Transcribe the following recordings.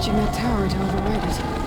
breaching that tower to override it.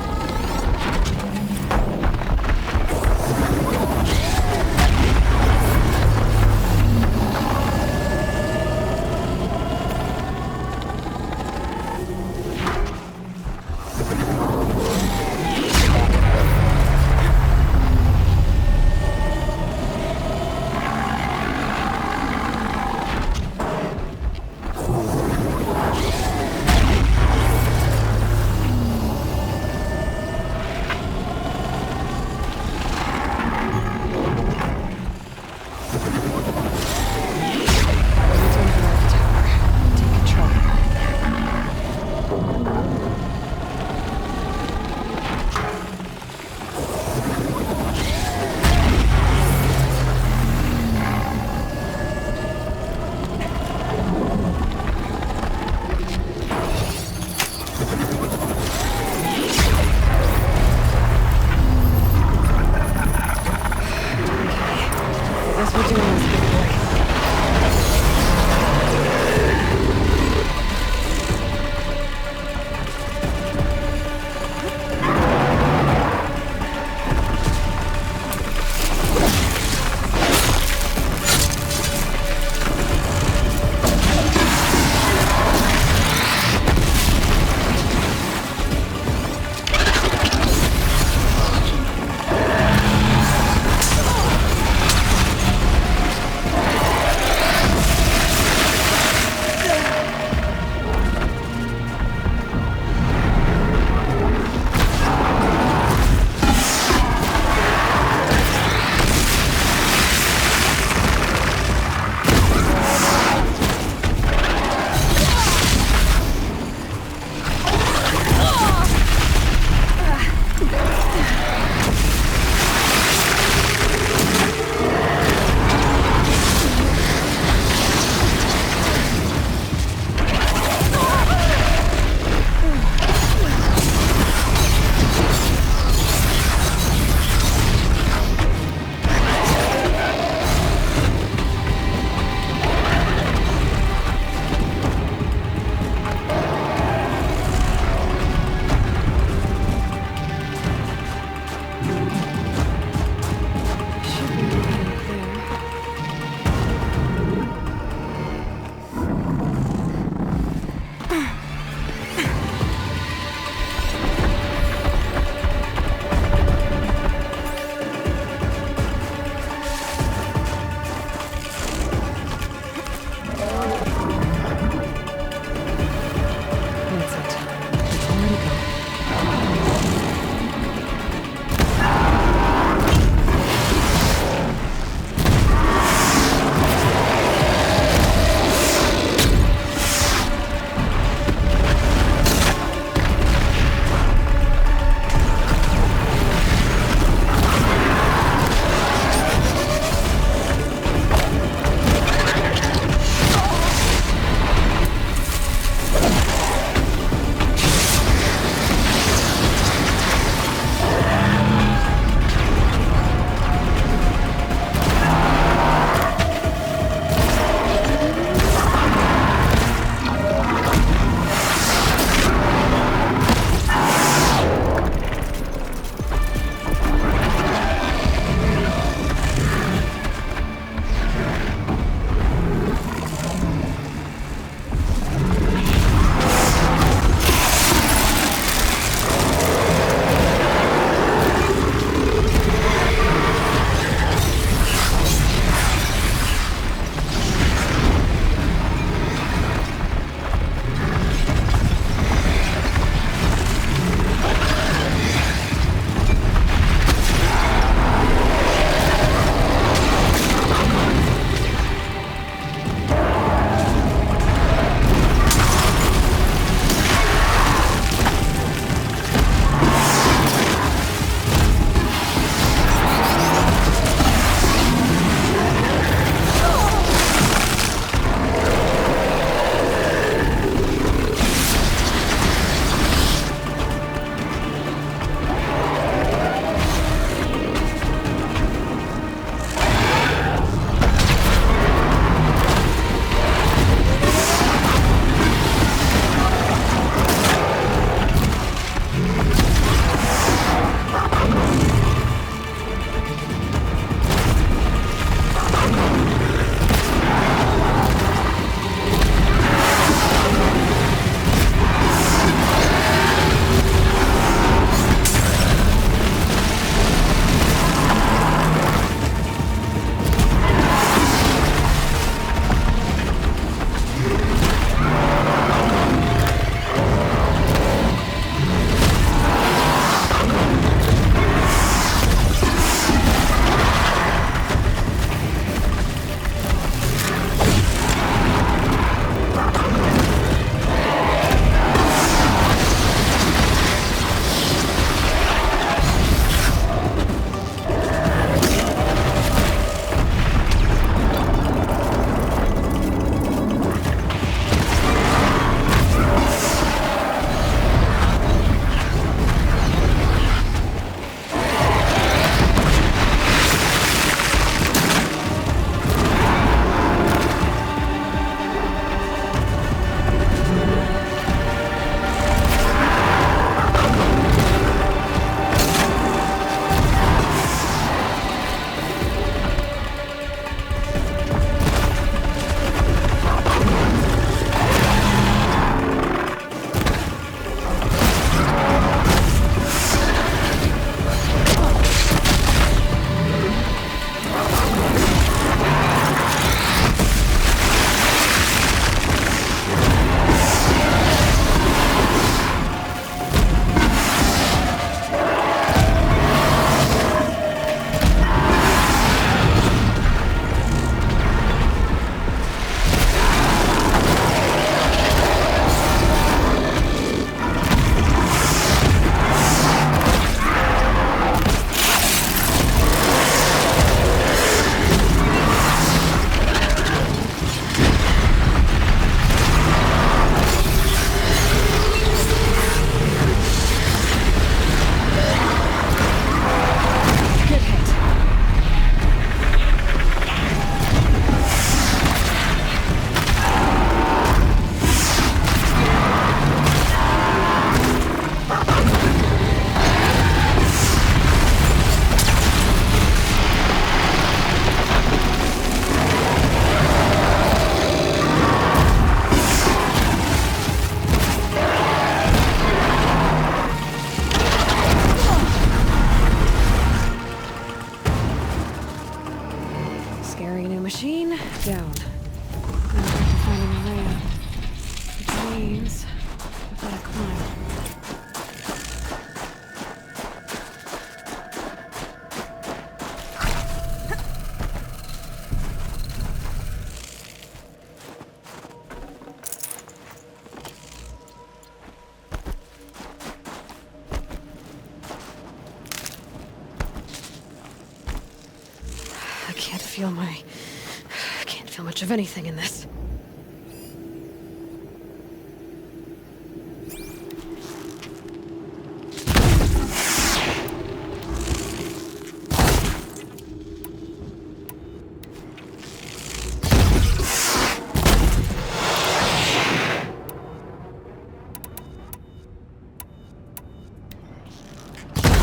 can't feel much of anything in this.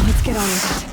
Let's get on with it.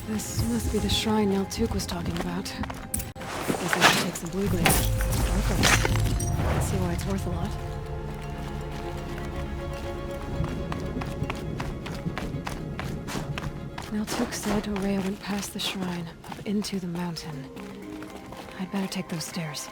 This must be the shrine Naltuk was talking about. Guess I should take some blue gleam. Okay. I see why it's worth a lot. Naltuk said Ourea went past the shrine, up into the mountain. I'd better take those stairs.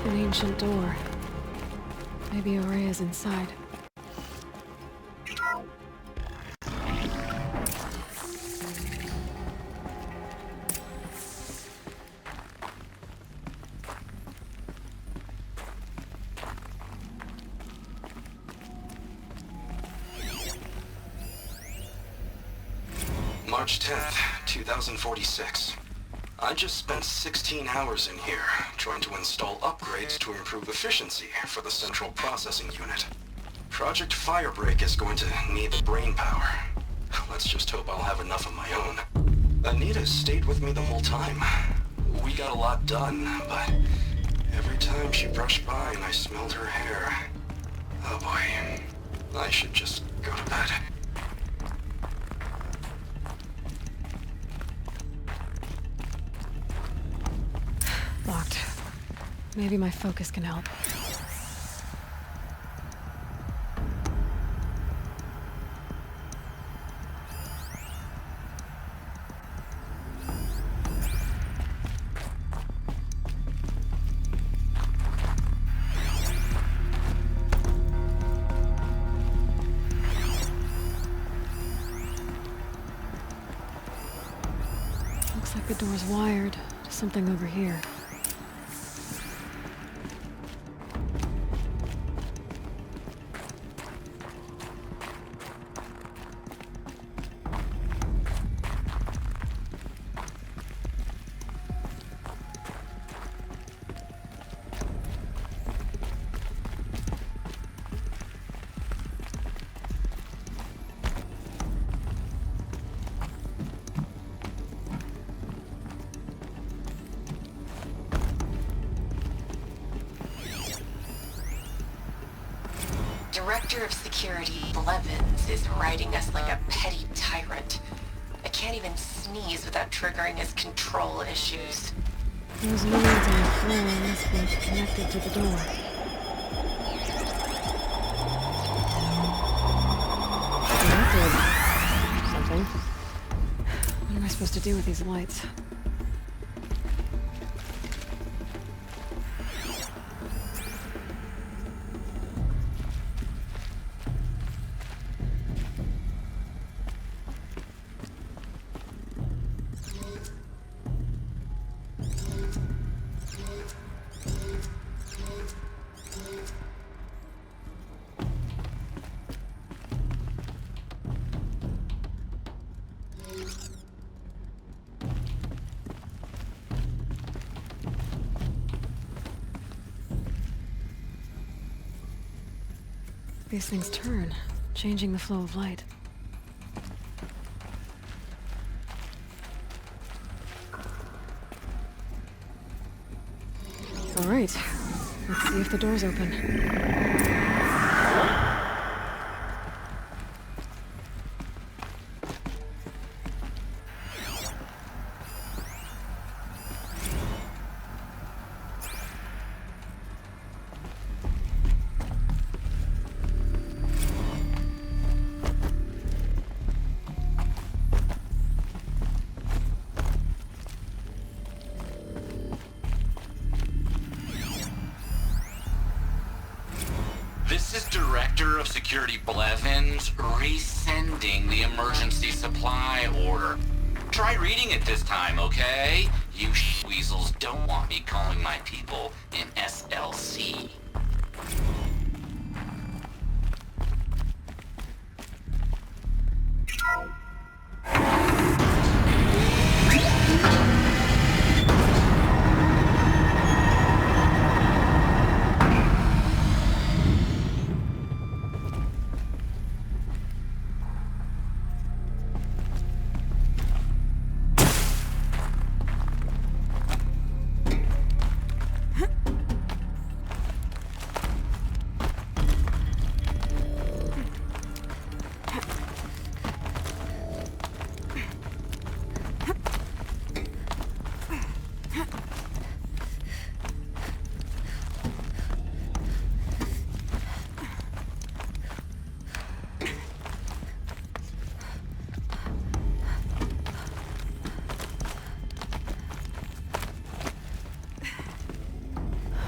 An ancient door. Maybe Ourea's inside. March 10th, 2046. I just spent 16 hours in here, trying to install upgrades to improve efficiency for the central processing unit. Project Firebreak is going to need the brain power. Let's just hope I'll have enough of my own. Anita stayed with me the whole time. We got a lot done, but every time she brushed by and I smelled her hair... Oh boy, I should just go to bed. Locked. Maybe my focus can help. Looks like the door's wired to something over here. Director of Security Blevins is riding us like a petty tyrant. I can't even sneeze without triggering his control issues. Those lines on the floor must be connected to the door. Connected. Something. What am I supposed to do with these lights? These things turn, changing the flow of light. All right, let's see if the door's open. This is Director of Security Blevins resending the emergency supply order. Try reading it this time, okay? You weasels don't want me calling my people in SLC.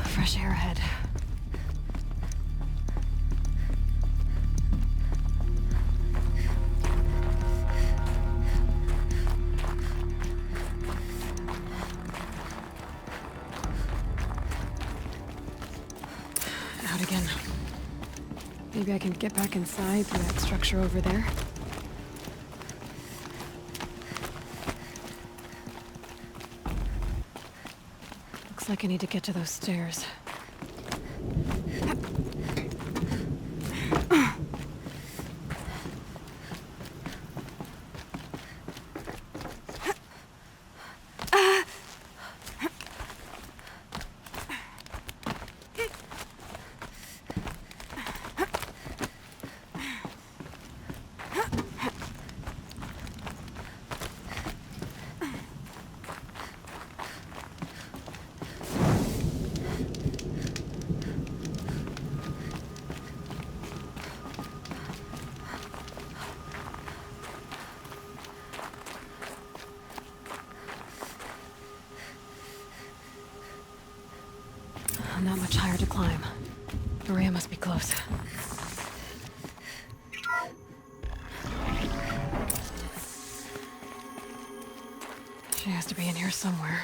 Fresh air ahead. Out again. Maybe I can get back inside through that structure over there. Looks like I need to get to those stairs. Not much higher to climb. Maria must be close. She has to be in here somewhere.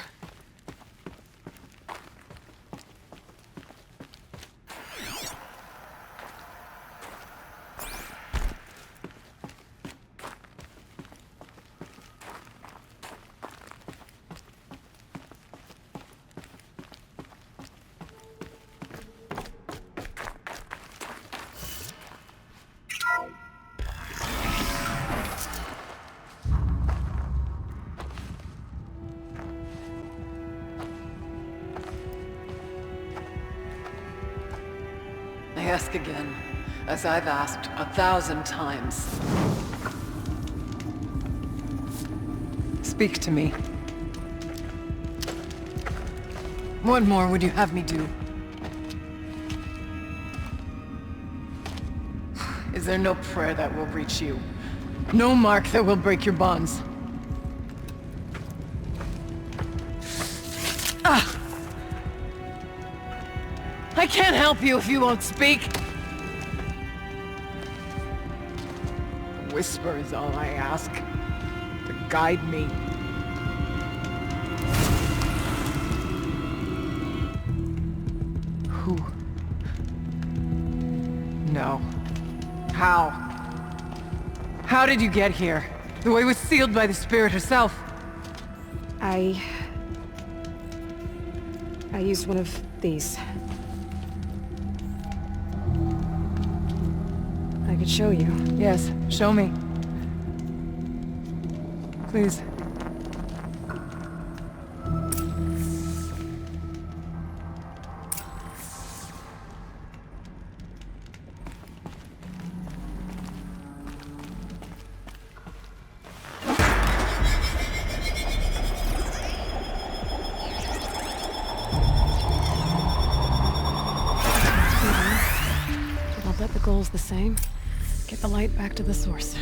I ask again, as I've asked 1,000 times. Speak to me. What more would you have me do? Is there no prayer that will reach you? No mark that will break your bonds? Ah! I can't help you if you won't speak! A whisper is all I ask, to guide me. Who? No. How? How did you get here? The way was sealed by the spirit herself. I used one of these. could show you. Yes, show me. Please. I'll bet the goal's the same. Get the light back to the source.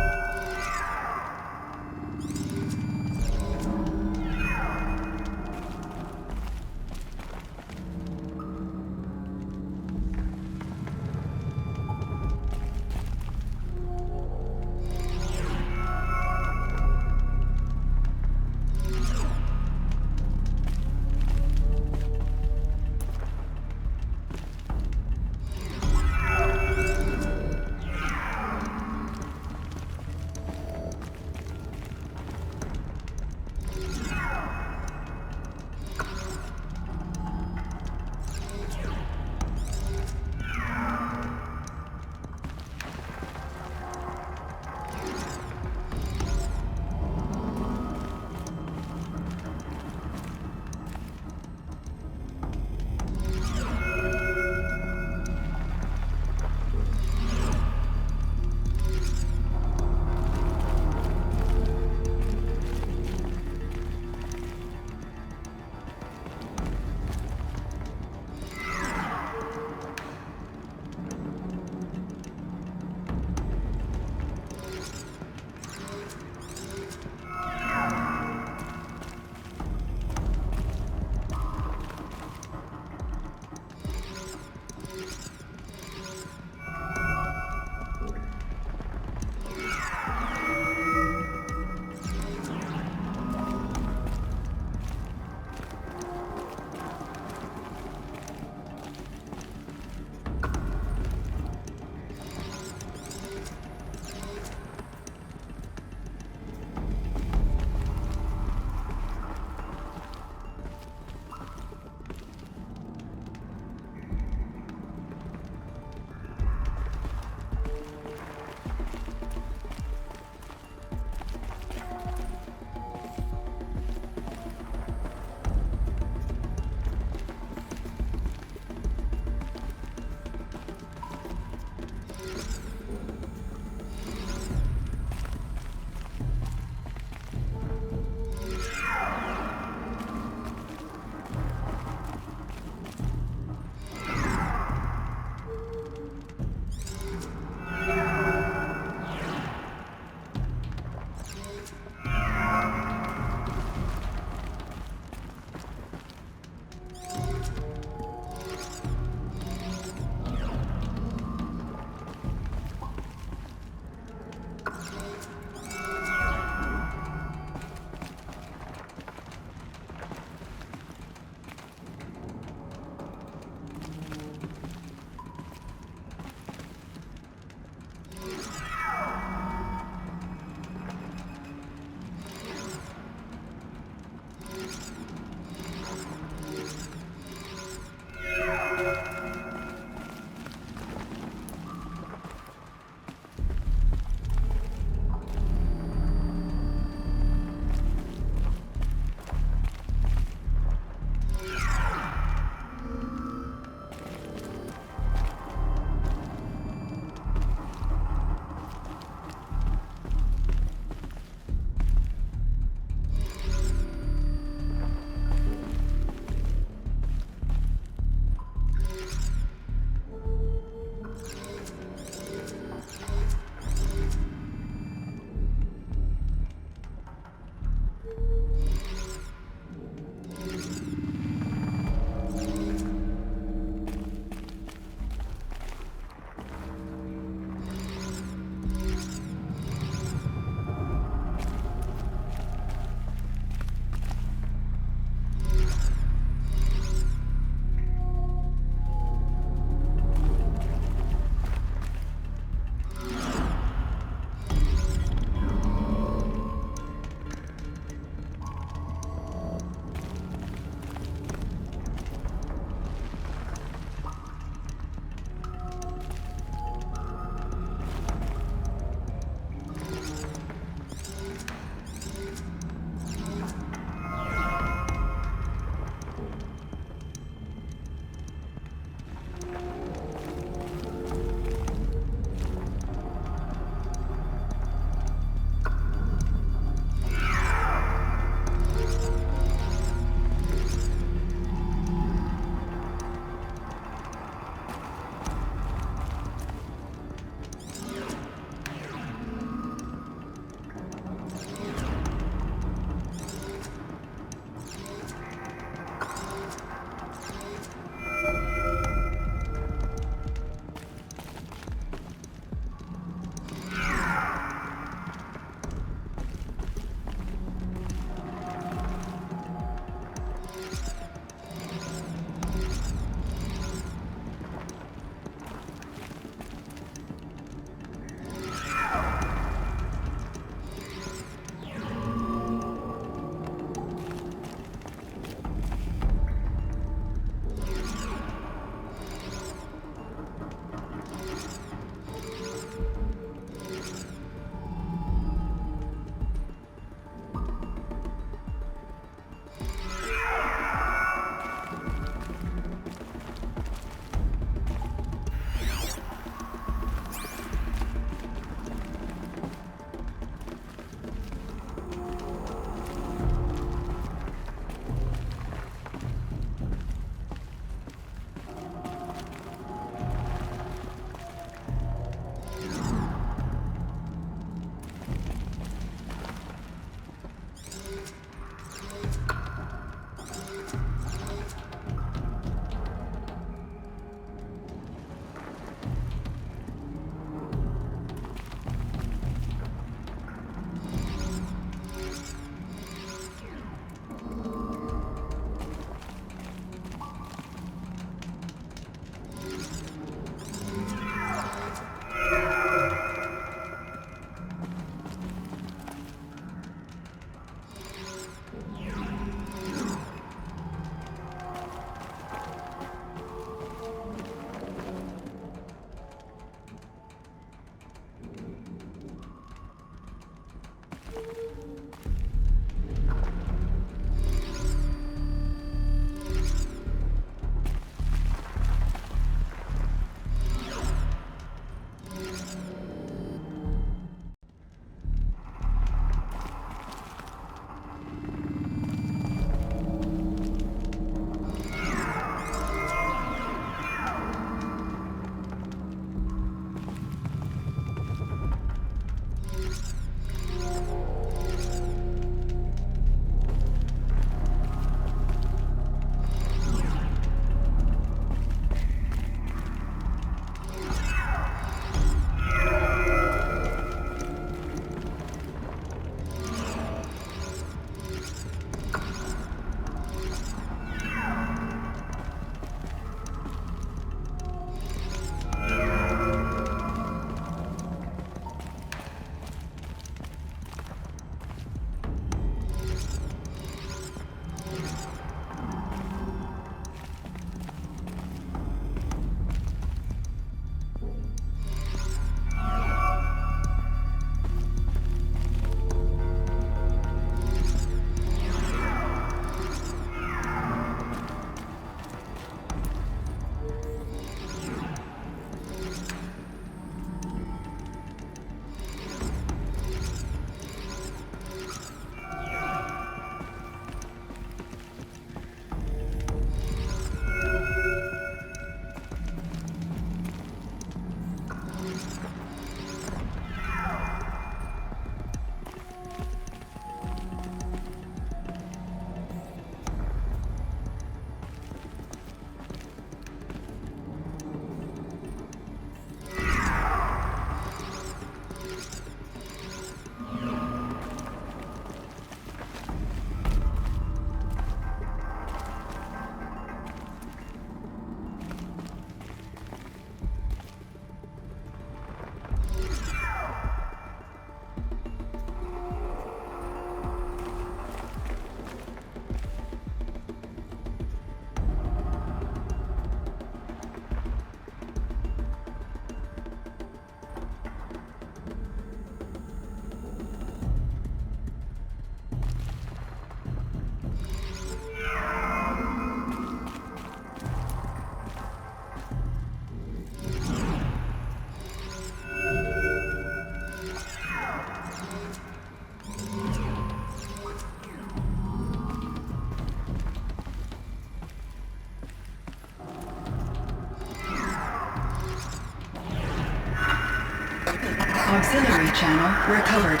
Auxiliary channel recovered.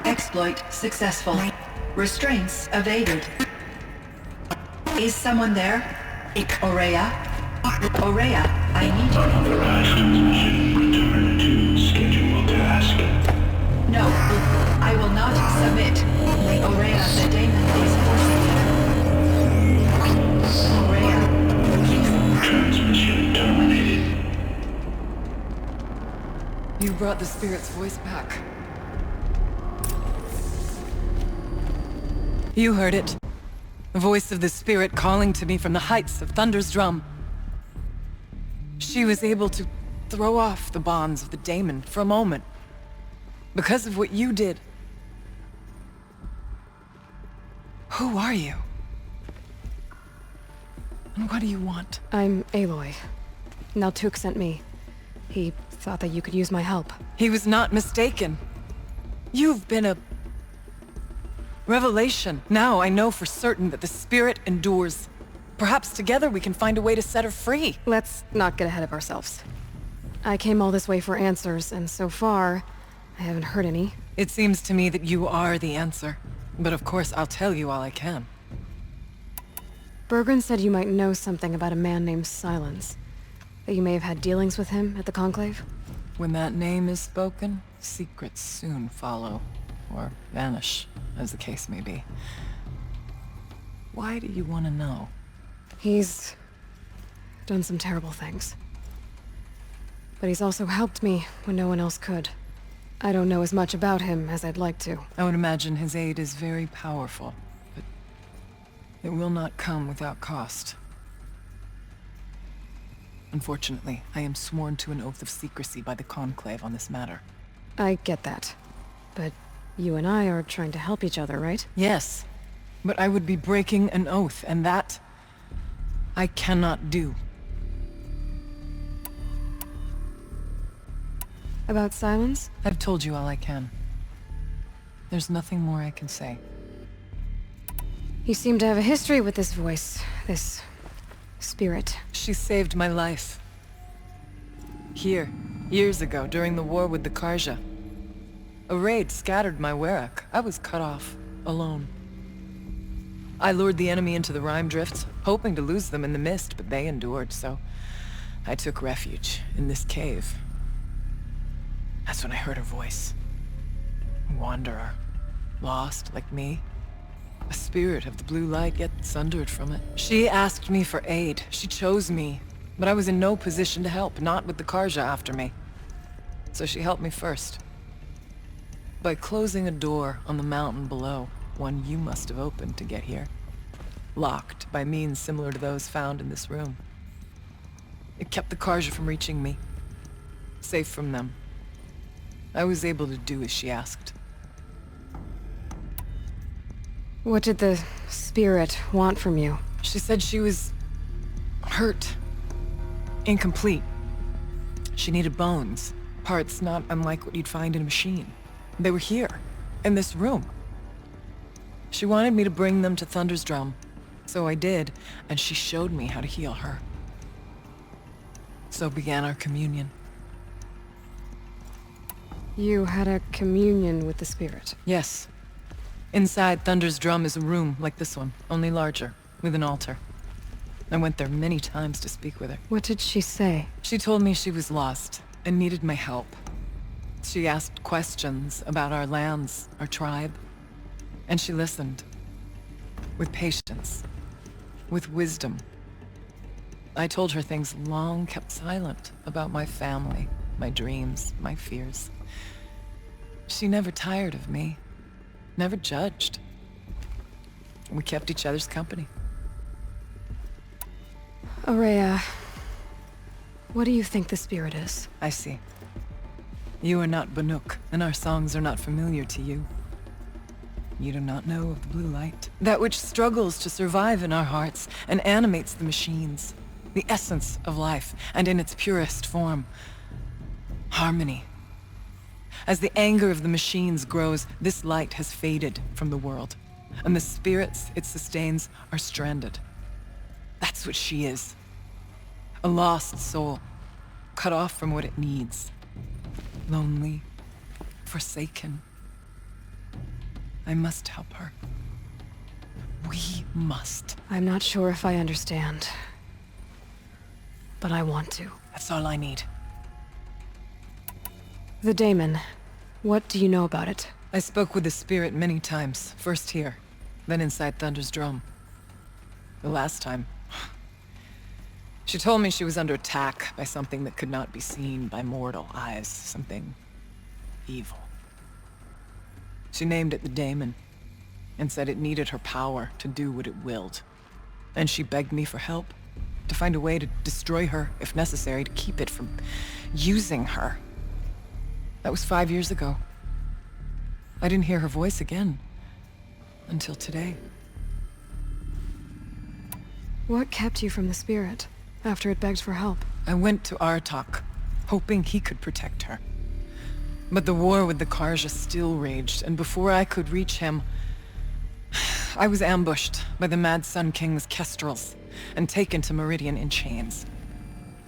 Exploit successful. Restraints evaded. Is someone there? Aurea? Aurea, I need you. Authorized transmission. Return to scheduled task. No, I will not submit. Aurea, the daemon is forcing you. Aurea. Transmission terminated. You brought the spirit's voice back. You heard it. The voice of the spirit calling to me from the heights of Thunder's drum. She was able to throw off the bonds of the daemon for a moment. Because of what you did. Who are you? And what do you want? I'm Aloy. Naltuk sent me. He thought that you could use my help. He was not mistaken. You've been a revelation. Now I know for certain that the spirit endures. Perhaps together we can find a way to set her free. Let's not get ahead of ourselves. I came all this way for answers, and so far, I haven't heard any. It seems to me that you are the answer. But of course, I'll tell you all I can. Bergren said you might know something about a man named Silence. That you may have had dealings with him at the Conclave? When that name is spoken, secrets soon follow. Or vanish, as the case may be. Why do you want to know? He's done some terrible things. But he's also helped me when no one else could. I don't know as much about him as I'd like to. I would imagine his aid is very powerful, but it will not come without cost. Unfortunately, I am sworn to an oath of secrecy by the Conclave on this matter. I get that. But You and I are trying to help each other, right? Yes, but I would be breaking an oath, and that I cannot do. About silence? I've told you all I can. There's nothing more I can say. You seem to have a history with this voice, this spirit. She saved my life. Here, years ago, during the war with the Karja. A raid scattered my Werak. I was cut off, alone. I lured the enemy into the Rime Drifts, hoping to lose them in the mist, but they endured, so I took refuge in this cave. That's when I heard her voice. A wanderer. Lost, like me. A spirit of the blue light, yet sundered from it. She asked me for aid. She chose me. But I was in no position to help, not with the Karja after me. So she helped me first. By closing a door on the mountain below, one you must have opened to get here. Locked by means similar to those found in this room. It kept the Karja from reaching me. Safe from them. I was able to do as she asked. What did the spirit want from you? She said she was hurt. Incomplete. She needed bones. Parts not unlike what you'd find in a machine. They were here, in this room. She wanted me to bring them to Thunder's Drum. So I did, and she showed me how to heal her. So began our communion. You had a communion with the spirit. Yes. Inside Thunder's Drum is a room like this one, only larger, with an altar. I went there many times to speak with her. What did she say? She told me she was lost and needed my help. She asked questions about our lands, our tribe, and she listened. With patience. With wisdom. I told her things long kept silent about my family, my dreams, my fears. She never tired of me. Never judged. We kept each other's company. Aurea, what do you think the spirit is? I see. You are not Banuk, and our songs are not familiar to you. You do not know of the blue light. That which struggles to survive in our hearts and animates the machines. The essence of life, and in its purest form. Harmony. As the anger of the machines grows, this light has faded from the world, and the spirits it sustains are stranded. That's what she is. A lost soul, cut off from what it needs. Lonely, forsaken. I must help her. We must. I'm not sure if I understand, but I want to. That's all I need. The daemon. What do you know about it? I spoke with the spirit many times. First here, then inside Thunder's Drum. The last time... She told me she was under attack by something that could not be seen by mortal eyes. Something... evil. She named it the daemon, and said it needed her power to do what it willed. And she begged me for help, to find a way to destroy her, if necessary, to keep it from using her. That was 5 years ago. I didn't hear her voice again. Until today. What kept you from the spirit, after it begged for help? I went to Artok, hoping he could protect her. But the war with the Karja still raged, and before I could reach him... I was ambushed by the Mad Sun King's kestrels, and taken to Meridian in chains.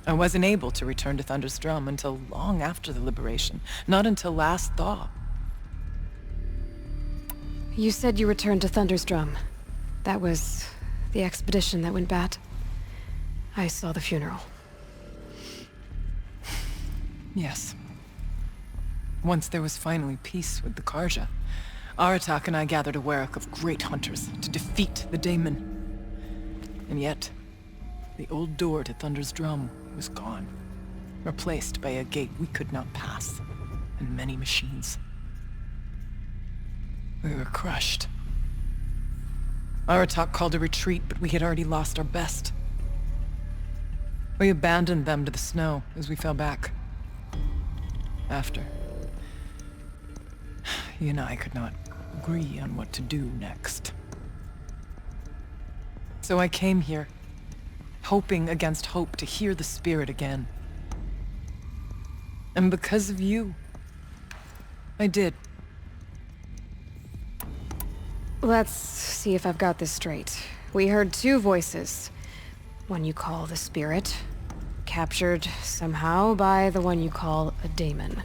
I wasn't able to return to Thunder's Drum until long after the liberation. Not until last thaw. You said you returned to Thunder's Drum. That was the expedition that went bad. I saw the funeral. Yes. Once there was finally peace with the Karja, Aratak and I gathered a Werak of great hunters to defeat the daemon. And yet, the old door to Thunder's Drum was gone, replaced by a gate we could not pass, and many machines. We were crushed. Aratak called a retreat, but we had already lost our best. We abandoned them to the snow as we fell back. After. he and I could not agree on what to do next. So I came here, hoping against hope to hear the spirit again. And because of you, I did. Let's see if I've got this straight. We heard two voices. One you call the spirit, captured somehow by the one you call a daemon.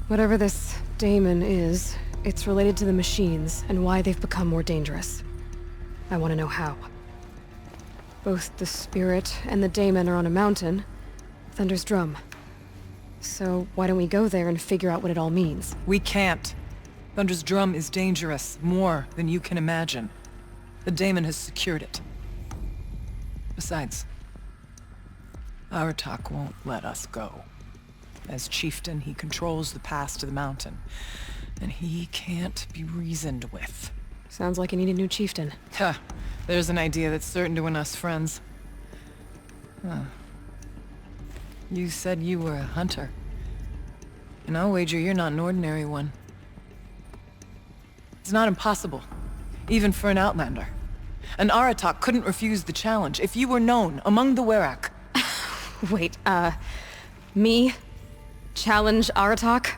Whatever this daemon is, it's related to the machines and why they've become more dangerous. I want to know how. Both the spirit and the daemon are on a mountain, Thunder's Drum. So why don't we go there and figure out what it all means? We can't. Thunder's Drum is dangerous, more than you can imagine. The daemon has secured it. Besides, Aratak won't let us go. As chieftain, he controls the pass to the mountain, and he can't be reasoned with. Sounds like you need a new chieftain. Ha! There's an idea that's certain to win us friends. Huh. You said you were a hunter. And I'll wager you're not an ordinary one. It's not impossible, even for an outlander. An Aratak couldn't refuse the challenge if you were known among the Werak. Wait, me? Challenge Aratak?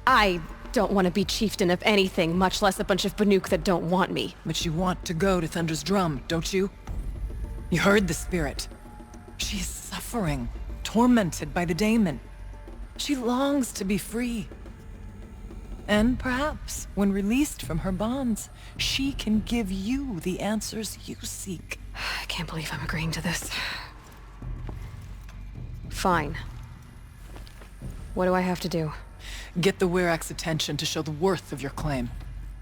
I don't want to be chieftain of anything, much less a bunch of Banuk that don't want me. But you want to go to Thunder's Drum, don't you? You heard the spirit. She is suffering, tormented by the daemon. She longs to be free. And perhaps, when released from her bonds, she can give you the answers you seek. I can't believe I'm agreeing to this. Fine. What do I have to do? Get the Werak's attention to show the worth of your claim.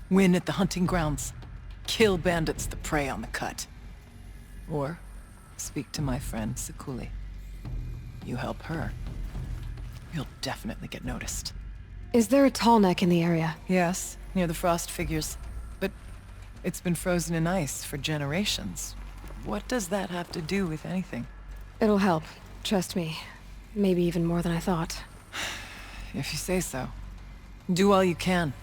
Win at the hunting grounds. Kill bandits that prey on the cut. Or speak to my friend Sekuli. You help her, you'll definitely get noticed. Is there a tall neck in the area? Yes, near the frost figures. But it's been frozen in ice for generations. What does that have to do with anything? It'll help. Trust me. Maybe even more than I thought. If you say so. Do all you can.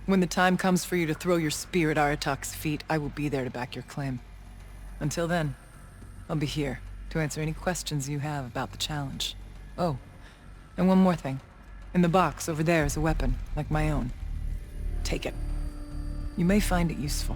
When the time comes for you to throw your spear at Aratak's feet, I will be there to back your claim. Until then, I'll be here to answer any questions you have about the challenge. Oh, and one more thing. In the box over there is a weapon, like my own. Take it. You may find it useful.